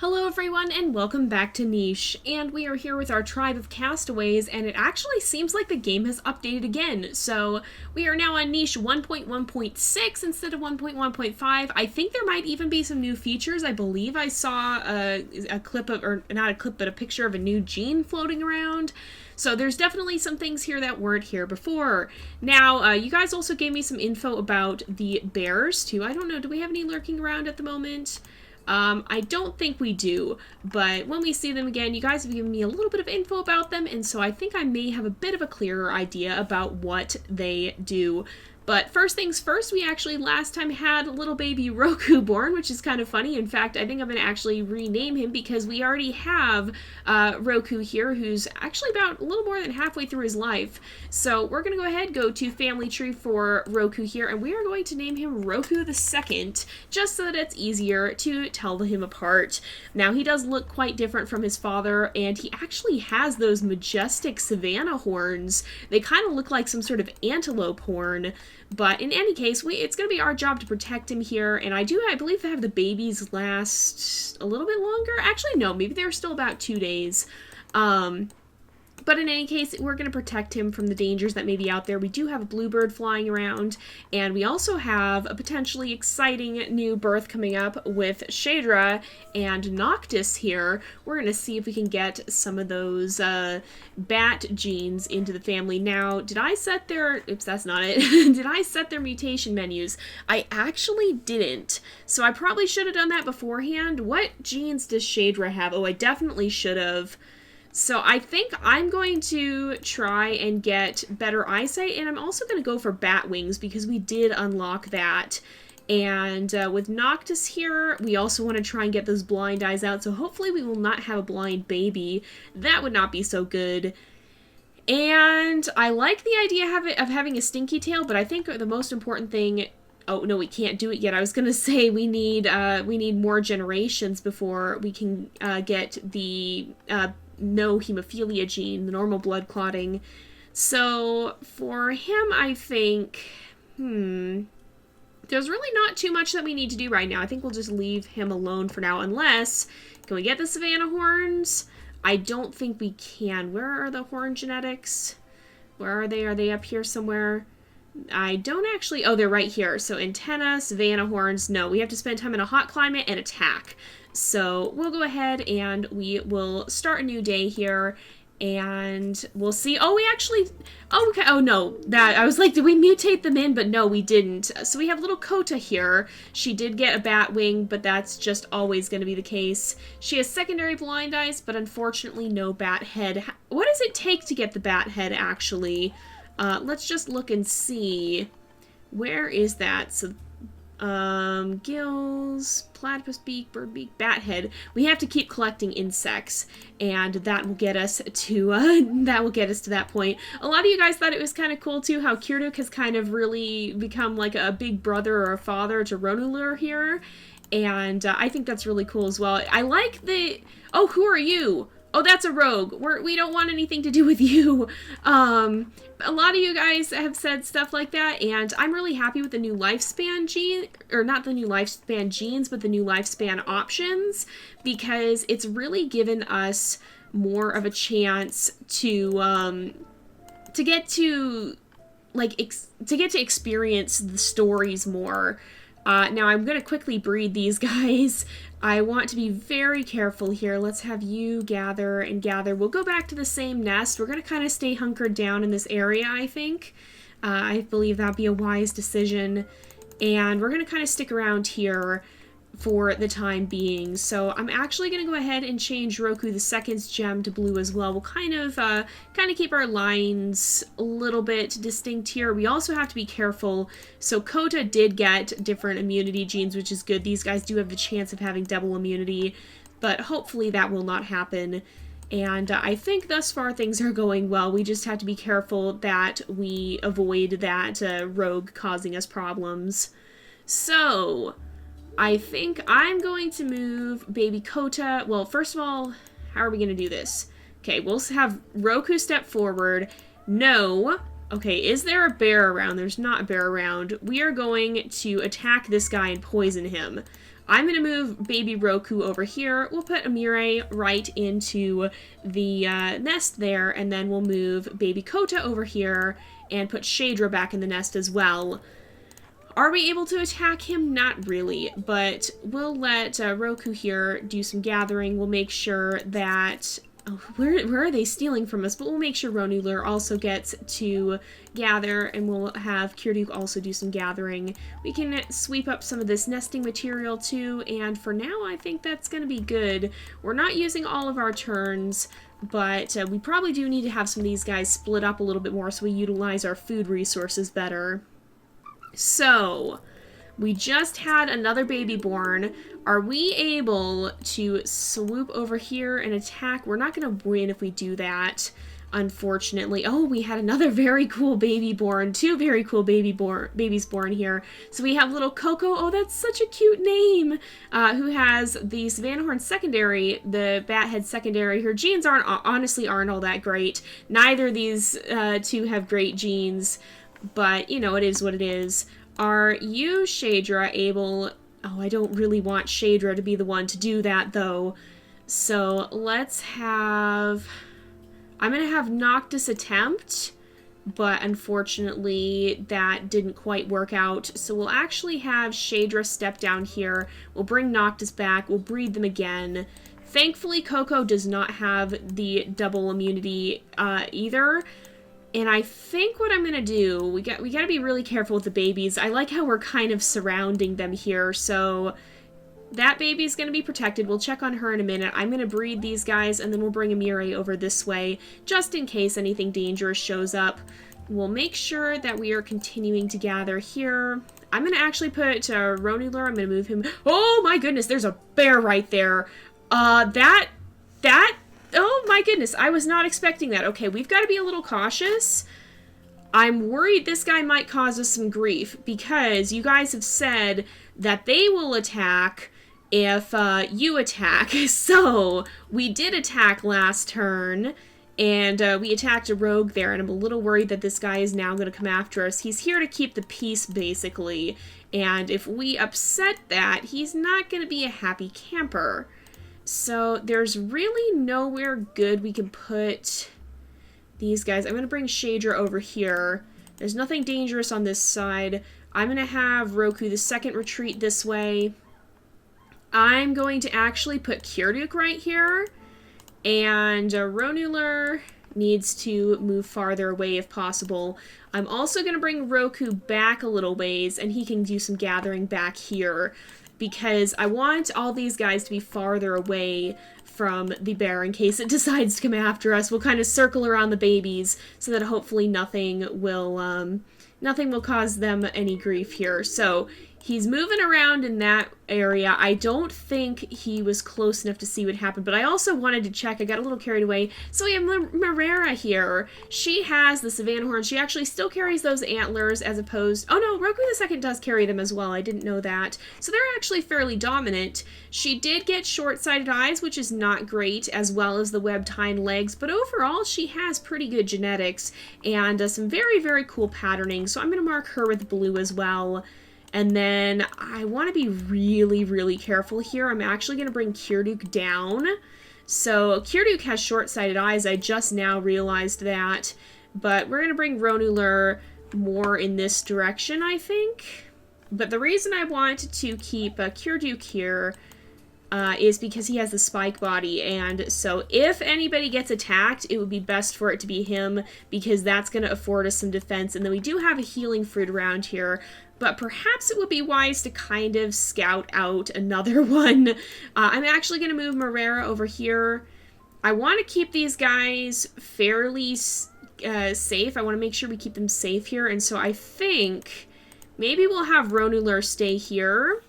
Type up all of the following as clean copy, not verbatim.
Hello everyone and welcome back to Niche, and we are here with our tribe of castaways, and it actually seems like the game has updated again. So we are now on Niche 1.1.6 instead of 1.1.5. I think there might even be some new features. I believe I saw a clip of, or not a clip, but a picture of a new gene floating around. So there's definitely some things here that weren't here before. Now, you guys also gave me some info about the bears too. I don't know, do we have any lurking around at the moment? I don't think we do, but when we see them again, you guys have given me a little bit of info about them, and so I think I may have a bit of a clearer idea about what they do. But first things first, we actually last time had little baby Roku born, which is kind of funny. In fact, I think I'm going to actually rename him because we already have Roku here, who's actually about a little more than halfway through his life. So we're going to go ahead, go to family tree for Roku here, and we are going to name him Roku the Second, just so that it's easier to tell him apart. Now, he does look quite different from his father, and he actually has those majestic savanna horns. They kind of look like some sort of antelope horn. But in any case, it's going to be our job to protect him here, and I believe have the babies last a little bit longer. Actually, no, maybe they're still about 2 days. But in any case, we're going to protect him from the dangers that may be out there. We do have a bluebird flying around, and we also have a potentially exciting new birth coming up with Shadra and Noctis here. We're going to see if we can get some of those bat genes into the family. Now, did I set their... Oops, that's not it. Did I set their mutation menus? I actually didn't. So I probably should have done that beforehand. What genes does Shadra have? Oh, I definitely should have. So I think I'm going to try and get better eyesight, and I'm also going to go for bat wings because we did unlock that. And with Noctis here, we also want to try and get those blind eyes out, so hopefully we will not have a blind baby. That would not be so good. And I like the idea of having a stinky tail, but I think the most important thing... Oh, no, we can't do it yet. I was going to say we need more generations before we can get the... no hemophilia gene, the normal blood clotting. So for him, I think, there's really not too much that we need to do right now. I think we'll just leave him alone for now, unless, can we get the Savannah horns? I don't think we can. Where are the horn genetics? Where are they? Are they up here somewhere? I don't actually... Oh, they're right here. So antenna, Savannah horns. No, we have to spend time in a hot climate and attack. So we'll go ahead and we will start a new day here, and we'll see. Oh, we actually... Oh, okay. Oh, no. I was like, did we mutate them in? But no, we didn't. So we have little Kota here. She did get a bat wing, but that's just always going to be the case. She has secondary blind eyes, but unfortunately no bat head. What does it take to get the bat head, actually? Let's just look and see. Where is that? So... gills, platypus beak, bird beak, bat head. We have to keep collecting insects, and that will get us to that point. A lot of you guys thought it was kind of cool too how Kirduk has kind of really become like a big brother or a father to Ronulur here, and I think that's really cool as well. I like the... Oh, who are you? Oh, that's a rogue. We don't want anything to do with you. A lot of you guys have said stuff like that, and I'm really happy with the new lifespan gene, or not the new lifespan genes, but the new lifespan options, because it's really given us more of a chance to get to experience the stories more. Now I'm going to quickly breed these guys. I want to be very careful here. Let's have you gather and gather. We'll go back to the same nest. We're going to kind of stay hunkered down in this area, I think. I believe that'd be a wise decision. And we're going to kind of stick around here for the time being. So I'm actually going to go ahead and change Roku the Second's gem to blue as well. We'll kind of keep our lines a little bit distinct here. We also have to be careful. So Kota did get different immunity genes, which is good. These guys do have the chance of having double immunity, but hopefully that will not happen. And I think thus far things are going well. We just have to be careful that we avoid that rogue causing us problems. So... I think I'm going to move baby Kota. Well, first of all, how are we going to do this? Okay, we'll have Roku step forward. No. Okay, is there a bear around? There's not a bear around. We are going to attack this guy and poison him. I'm going to move baby Roku over here. We'll put Amire right into the nest there, and then we'll move baby Kota over here and put Shadra back in the nest as well. Are we able to attack him? Not really, but we'll let Roku here do some gathering. We'll make sure that... Oh, where are they stealing from us? But we'll make sure Ronuler also gets to gather, and we'll have Kirduk also do some gathering. We can sweep up some of this nesting material too, and for now I think that's going to be good. We're not using all of our turns, but we probably do need to have some of these guys split up a little bit more so we utilize our food resources better. So, we just had another baby born. Are we able to swoop over here and attack? We're not going to win if we do that, unfortunately. Oh, we had another very cool baby born. Two very cool babies born here. So we have little Coco. Oh, that's such a cute name. Who has the Savannah Horn secondary, the Bathead secondary. Her genes honestly aren't all that great. Neither of these two have great genes, but, you know, it is what it is. Are you, Shadra, able... Oh, I don't really want Shadra to be the one to do that, though. So, let's have... I'm going to have Noctis attempt, but unfortunately that didn't quite work out. So we'll actually have Shadra step down here. We'll bring Noctis back. We'll breed them again. Thankfully, Coco does not have the double immunity either. And I think what I'm gonna do, we gotta be really careful with the babies. I like how we're kind of surrounding them here, so that baby's gonna be protected. We'll check on her in a minute. I'm gonna breed these guys, and then we'll bring Amire over this way, just in case anything dangerous shows up. We'll make sure that we are continuing to gather here. I'm gonna actually put Ronuler, I'm gonna move him. Oh my goodness, there's a bear right there. Oh my goodness, I was not expecting that. Okay, we've got to be a little cautious. I'm worried this guy might cause us some grief, because you guys have said that they will attack if you attack. So, we did attack last turn, and we attacked a rogue there, and I'm a little worried that this guy is now going to come after us. He's here to keep the peace, basically, and if we upset that, he's not going to be a happy camper. So there's really nowhere good we can put these guys. I'm going to bring Shadra over here. There's nothing dangerous on this side. I'm going to have Roku the second retreat this way. I'm going to actually put Kirduk right here. And Ronuler needs to move farther away if possible. I'm also going to bring Roku back a little ways, and he can do some gathering back here, because I want all these guys to be farther away from the bear in case it decides to come after us. We'll kind of circle around the babies so that hopefully nothing will cause them any grief here. So he's moving around in that area. I don't think he was close enough to see what happened, but I also wanted to check. I got a little carried away. So we have Marera here. She has the Savannah Horn. She actually still carries those antlers as opposed... Oh no, Roku the Second does carry them as well. I didn't know that. So they're actually fairly dominant. She did get short-sighted eyes, which is not great, as well as the webbed hind legs, but overall she has pretty good genetics and some very, very cool patterning. So I'm going to mark her with blue as well. And then I want to be really, really careful here. I'm actually going to bring Kirduk down. So Kirduk has short-sighted eyes. I just now realized that. But we're going to bring Ronuler more in this direction, I think. But the reason I want to keep Kirduk here is because he has the spike body. And so if anybody gets attacked, it would be best for it to be him, because that's going to afford us some defense. And then we do have a healing fruit around here. But perhaps it would be wise to kind of scout out another one. I'm actually going to move Marera over here. I want to keep these guys fairly safe. I want to make sure we keep them safe here. And so I think maybe we'll have Ronuler stay here.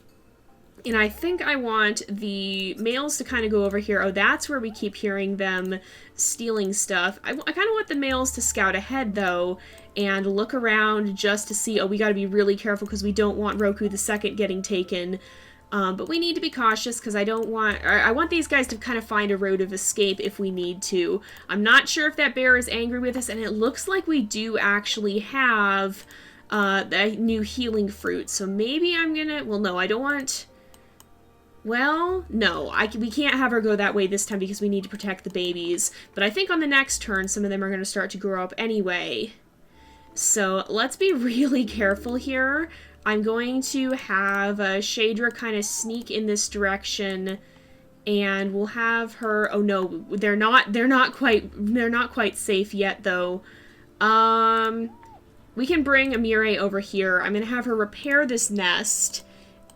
And I think I want the males to kind of go over here. Oh, that's where we keep hearing them stealing stuff. I kind of want the males to scout ahead, though, and look around just to see, oh, we got to be really careful because we don't want Roku the Second getting taken. But we need to be cautious because I want these guys to kind of find a road of escape if we need to. I'm not sure if that bear is angry with us, and it looks like we do actually have the new healing fruit. So maybe I'm gonna, well, no, I don't want... Well, no, we can't have her go that way this time because we need to protect the babies. But I think on the next turn, some of them are going to start to grow up anyway. So let's be really careful here. I'm going to have Shadra kind of sneak in this direction, and we'll have her. Oh no, they're not quite safe yet though. We can bring Amire over here. I'm gonna have her repair this nest.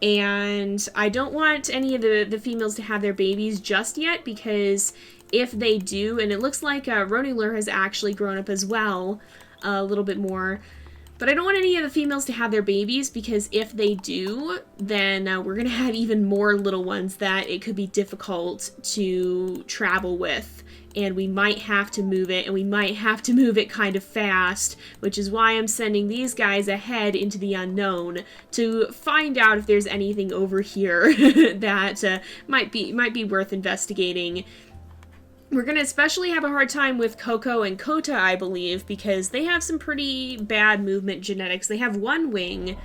And I don't want any of the females to have their babies just yet, because if they do, and it looks like Ronuler has actually grown up as well, a little bit more, but I don't want any of the females to have their babies, because if they do, then we're going to have even more little ones that it could be difficult to travel with. And we might have to move it, and we might have to move it kind of fast, which is why I'm sending these guys ahead into the unknown to find out if there's anything over here that might be worth investigating. We're going to especially have a hard time with Coco and Kota, I believe, because they have some pretty bad movement genetics. They have one wing.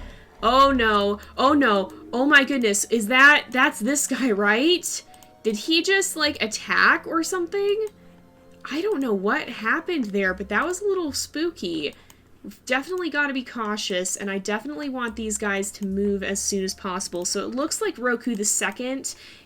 Oh no, oh no, oh my goodness, that's this guy, right? Did he just, like, attack or something? I don't know what happened there, but that was a little spooky. We've definitely got to be cautious, and I definitely want these guys to move as soon as possible. So it looks like Roku II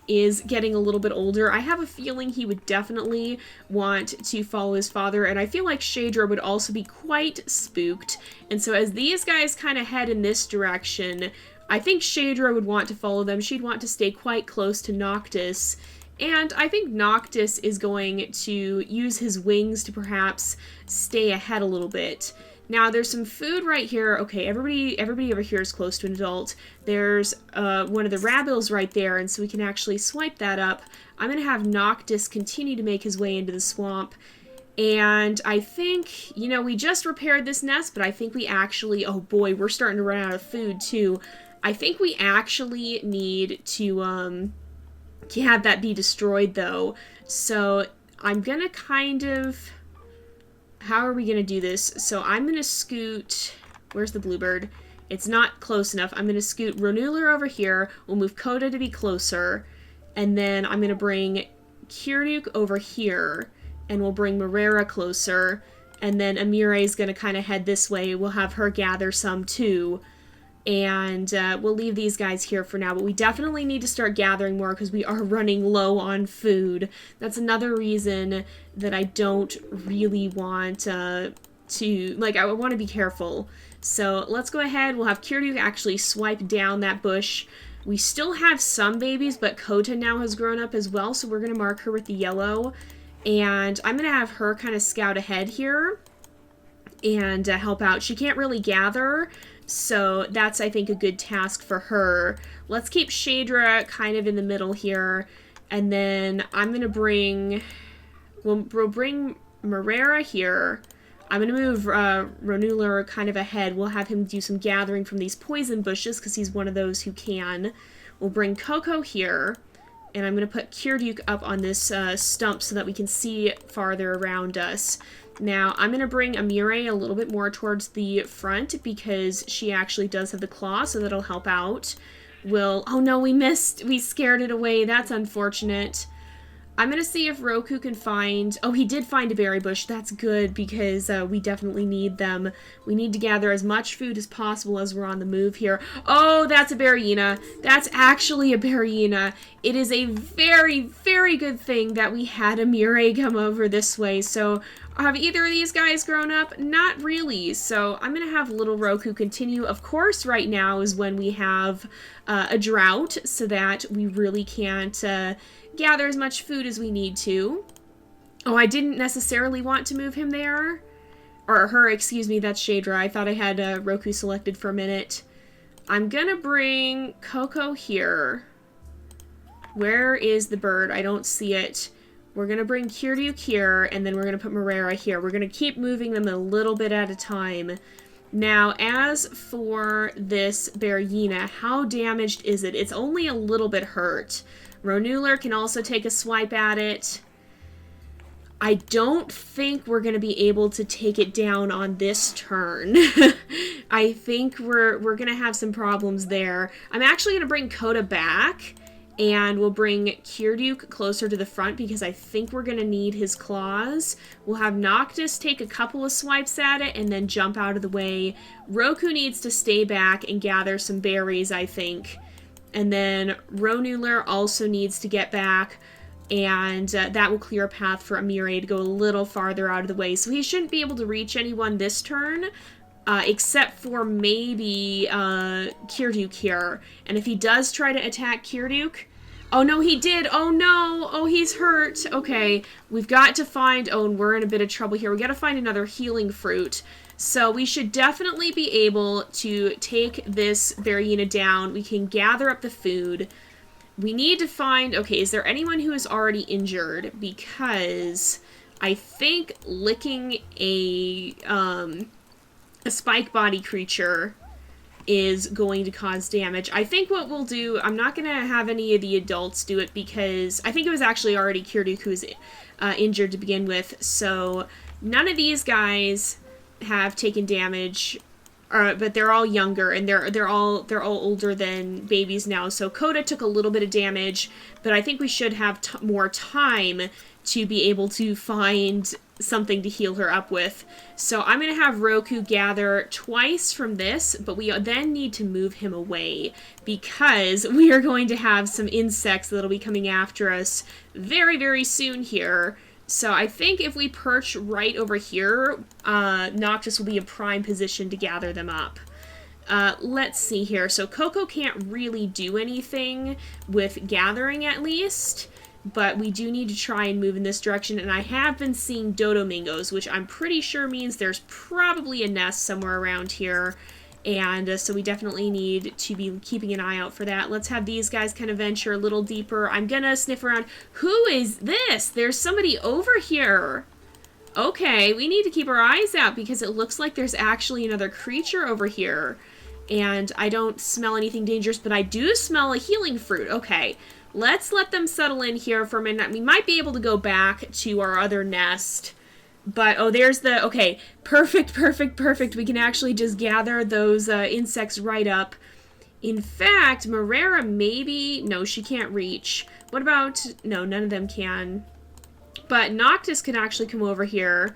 is getting a little bit older. I have a feeling he would definitely want to follow his father, and I feel like Shadra would also be quite spooked. And so as these guys kind of head in this direction, I think Shadra would want to follow them. She'd want to stay quite close to Noctis. And I think Noctis is going to use his wings to perhaps stay ahead a little bit. Now, there's some food right here. Okay, everybody over here is close to an adult. There's one of the Rabbles right there, and so we can actually swipe that up. I'm going to have Noctis continue to make his way into the swamp. And I think, you know, we just repaired this nest, but I think we actually... Oh boy, we're starting to run out of food, too. I think we actually need to have that be destroyed, though. So I'm going to kind of... How are we going to do this? So I'm going to scoot... Where's the bluebird? It's not close enough. I'm going to scoot Ronuler over here. We'll move Kota to be closer. And then I'm going to bring Kirduk over here. And we'll bring Marera closer. And then Amire is going to kind of head this way. We'll have her gather some, too. And we'll leave these guys here for now, but we definitely need to start gathering more because we are running low on food. That's another reason that I don't really want I want to be careful. So let's go ahead. We'll have Kirduk actually swipe down that bush. We still have some babies, but Kota now has grown up as well, so we're going to mark her with the yellow. And I'm going to have her kind of scout ahead here and help out. She can't really gather, so that's, I think, a good task for her. Let's keep Shadra kind of in the middle here. And then I'm going to bring... We'll bring Marera here. I'm going to move Ronuler kind of ahead. We'll have him do some gathering from these poison bushes, because he's one of those who can. We'll bring Coco here. And I'm going to put Kirduk up on this stump so that we can see farther around us. Now, I'm going to bring Amire a little bit more towards the front because she actually does have the claw, so that'll help out. Oh no, we missed. We scared it away. That's unfortunate. I'm going to see if Roku can find... Oh, he did find a berry bush. That's good because we definitely need them. We need to gather as much food as possible as we're on the move here. Oh, that's a Berryina. That's actually a Berryina. It is a very, very good thing that we had Amire come over this way. So have either of these guys grown up? Not really. So I'm going to have little Roku continue. Of course, right now is when we have a drought so that we really can't... gather as much food as we need to. Oh, I didn't necessarily want to move him there. Or her, excuse me, that's Shadra. I thought I had Roku selected for a minute. I'm gonna bring Coco here. Where is the bird? I don't see it. We're gonna bring Kirduk here, and then we're gonna put Marera here. We're gonna keep moving them a little bit at a time. Now, as for this Berryina, how damaged is it? It's only a little bit hurt. Ronuler can also take a swipe at it. I don't think we're going to be able to take it down on this turn. I think we're going to have some problems there. I'm actually going to bring Kota back And we'll bring Kirduke closer to the front because I think we're going to need his claws. We'll have Noctis take a couple of swipes at it and then jump out of the way. Roku needs to stay back and gather some berries, I think. And then Ronuler also needs to get back. And that will clear a path for Amire to go a little farther out of the way. So he shouldn't be able to reach anyone this turn. Except for maybe Kirduke here. And if he does try to attack Kirduke... Oh, no, he did! Oh, no! Oh, he's hurt! Okay, we've got to find... Oh, and we're in a bit of trouble here. We got to find another healing fruit. So we should definitely be able to take this Berryina down. We can gather up the food. We need to find... Okay, is there anyone who is already injured? Because I think licking a spike body creature is going to cause damage. I think what we'll do, I'm not going to have any of the adults do it because I think it was actually already Kirduke who was injured to begin with. So none of these guys have taken damage, but they're all younger and they're all older than babies now. So Coda took a little bit of damage, but I think we should have more time to be able to find something to heal her up with. So I'm going to have Roku gather twice from this, but we then need to move him away because we are going to have some insects that'll be coming after us very, very soon here. So I think if we perch right over here, Noctis will be in prime position to gather them up. Let's see here. So Coco can't really do anything with gathering at least. But we do need to try and move in this direction, and I have been seeing Dodomingos, which I'm pretty sure means there's probably a nest somewhere around here, and so we definitely need to be keeping an eye out for that. Let's have these guys kind of venture a little deeper. I'm gonna sniff around. Who is this? There's somebody over here. Okay, we need to keep our eyes out because it looks like there's actually another creature over here, and I don't smell anything dangerous, but I do smell a healing fruit. Okay. Let's let them settle in here for a minute. We might be able to go back to our other nest. But, oh, there's the... Okay, perfect, perfect, perfect. We can actually just gather those insects right up. In fact, Marera maybe... No, she can't reach. What about... No, none of them can. But Noctis can actually come over here.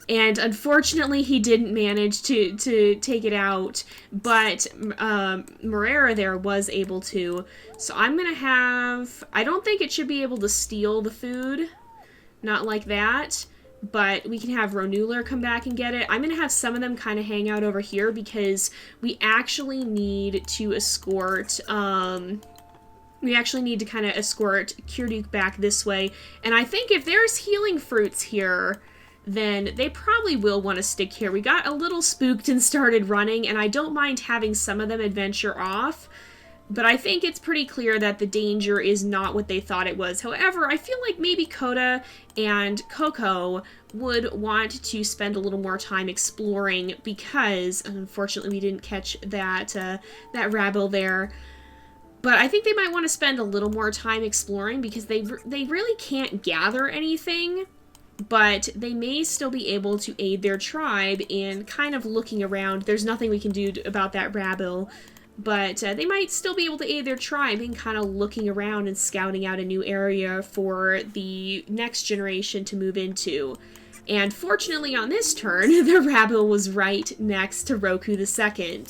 And unfortunately, he didn't manage to take it out. But Marera there was able to. So I'm going to have... I don't think it should be able to steal the food. Not like that. But we can have Ronuler come back and get it. I'm going to have some of them kind of hang out over here because we actually need to escort... we actually need to kind of escort Kirduke back this way. And I think if there's healing fruits here... then they probably will want to stick here. We got a little spooked and started running, and I don't mind having some of them adventure off, but I think it's pretty clear that the danger is not what they thought it was. However, I feel like maybe Coda and Coco would want to spend a little more time exploring because, unfortunately, we didn't catch that, that rabble there. But I think they might want to spend a little more time exploring because they really can't gather anything. But they may still be able to aid their tribe in kind of looking around. There's nothing we can do about that rabble, but they might still be able to aid their tribe in kind of looking around and scouting out a new area for the next generation to move into. And fortunately on this turn, the rabble was right next to Roku II.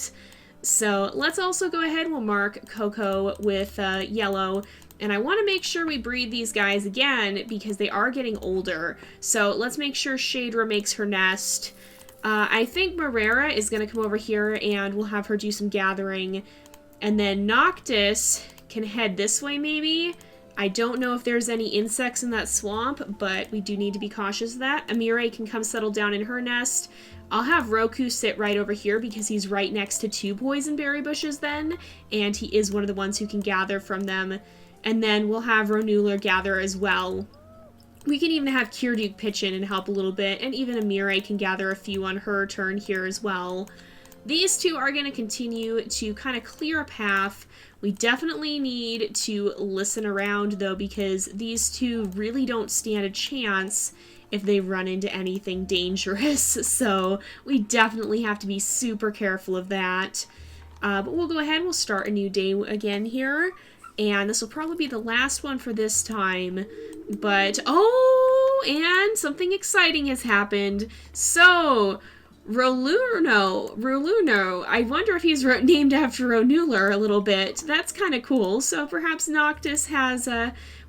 So let's also go ahead, we'll mark Coco with yellow. And I want to make sure we breed these guys again because they are getting older. So let's make sure Shadra makes her nest. I think Marera is going to come over here and we'll have her do some gathering. And then Noctis can head this way maybe. I don't know if there's any insects in that swamp, but we do need to be cautious of that. Amire can come settle down in her nest. I'll have Roku sit right over here because he's right next to 2 poisonberry bushes then. And he is one of the ones who can gather from them. And then we'll have Ronuler gather as well. We can even have Kirduke pitch in and help a little bit, and even Amire can gather a few on her turn here as well. These two are going to continue to kind of clear a path. We definitely need to listen around, though, because these two really don't stand a chance if they run into anything dangerous. So we definitely have to be super careful of that. But we'll go ahead, we'll start a new day again here. And this will probably be the last one for this time. But, oh, and something exciting has happened. So, Roluno, I wonder if he's named after Ronuler a little bit. That's kind of cool. So perhaps Noctis has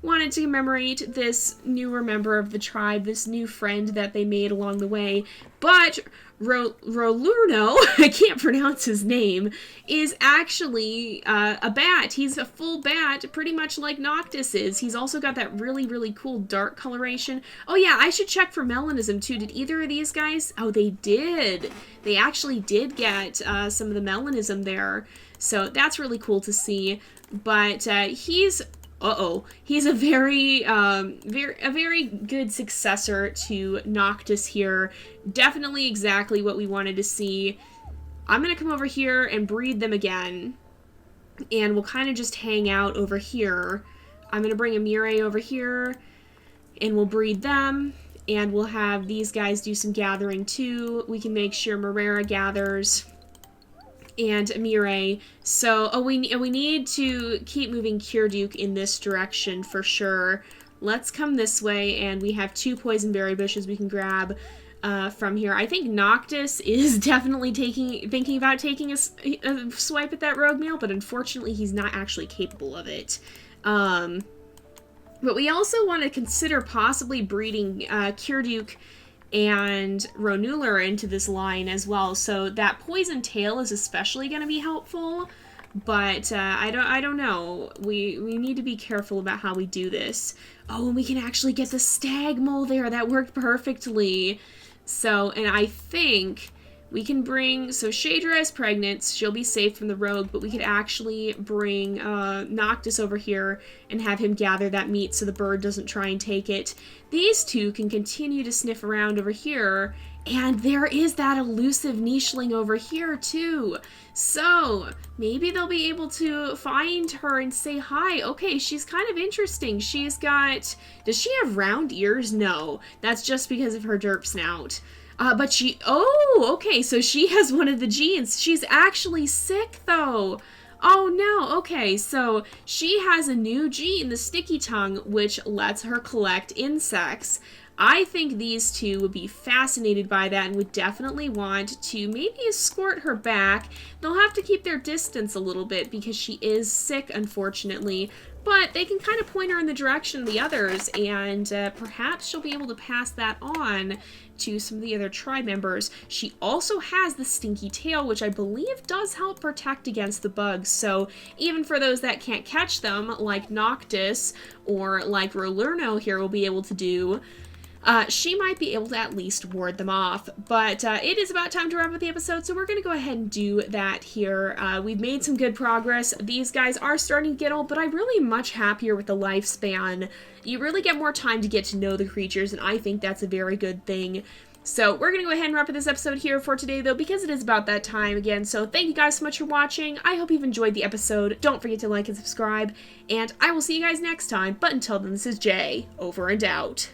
wanted to commemorate this newer member of the tribe, this new friend that they made along the way. But Roluno, I can't pronounce his name, is actually a bat. He's a full bat, pretty much like Noctis is. He's also got that really, really cool dark coloration. Oh yeah, I should check for melanism too. Did either of these guys? Oh, they did. They actually did get some of the melanism there. So that's really cool to see. But he's a very good successor to Noctis here. Definitely exactly what we wanted to see. I'm going to come over here and breed them again. And we'll kind of just hang out over here. I'm going to bring a Mirai over here. And we'll breed them. And we'll have these guys do some gathering too. We can make sure Marera gathers. And Mirai. So, we need to keep moving Kirduke in this direction for sure. Let's come this way, and we have 2 poison berry bushes we can grab from here. I think Noctis is definitely thinking about taking a swipe at that rogue meal, but unfortunately he's not actually capable of it. But we also want to consider possibly breeding Kirduke and Ronuler into this line as well. So that poison tail is especially going to be helpful, but I don't know. We need to be careful about how we do this. Oh, and we can actually get the stag mole there. That worked perfectly. So, and I think we can bring, so Shadra is pregnant, she'll be safe from the rogue, but we could actually bring Noctis over here and have him gather that meat so the bird doesn't try and take it. These two can continue to sniff around over here, and there is that elusive nicheling over here too. So, maybe they'll be able to find her and say hi. Okay, she's kind of interesting. She's got, does she have round ears? No, that's just because of her derp snout. But she, oh, okay, so she has one of the genes. She's actually sick, though. Oh, no, okay, so she has a new gene, the sticky tongue, which lets her collect insects. I think these two would be fascinated by that and would definitely want to maybe escort her back. They'll have to keep their distance a little bit because she is sick, unfortunately. But they can kind of point her in the direction of the others, and perhaps she'll be able to pass that on to some of the other tribe members. She also has the stinky tail, which I believe does help protect against the bugs. So even for those that can't catch them, like Noctis or like Rolerno here will be able to do, she might be able to at least ward them off. But it is about time to wrap up the episode, so we're going to go ahead and do that here. We've made some good progress. These guys are starting to get old, but I'm really much happier with the lifespan. You really get more time to get to know the creatures, and I think that's a very good thing. So we're going to go ahead and wrap up this episode here for today, though, because it is about that time again. So thank you guys so much for watching. I hope you've enjoyed the episode. Don't forget to like and subscribe, and I will see you guys next time. But until then, this is Jay, over and out.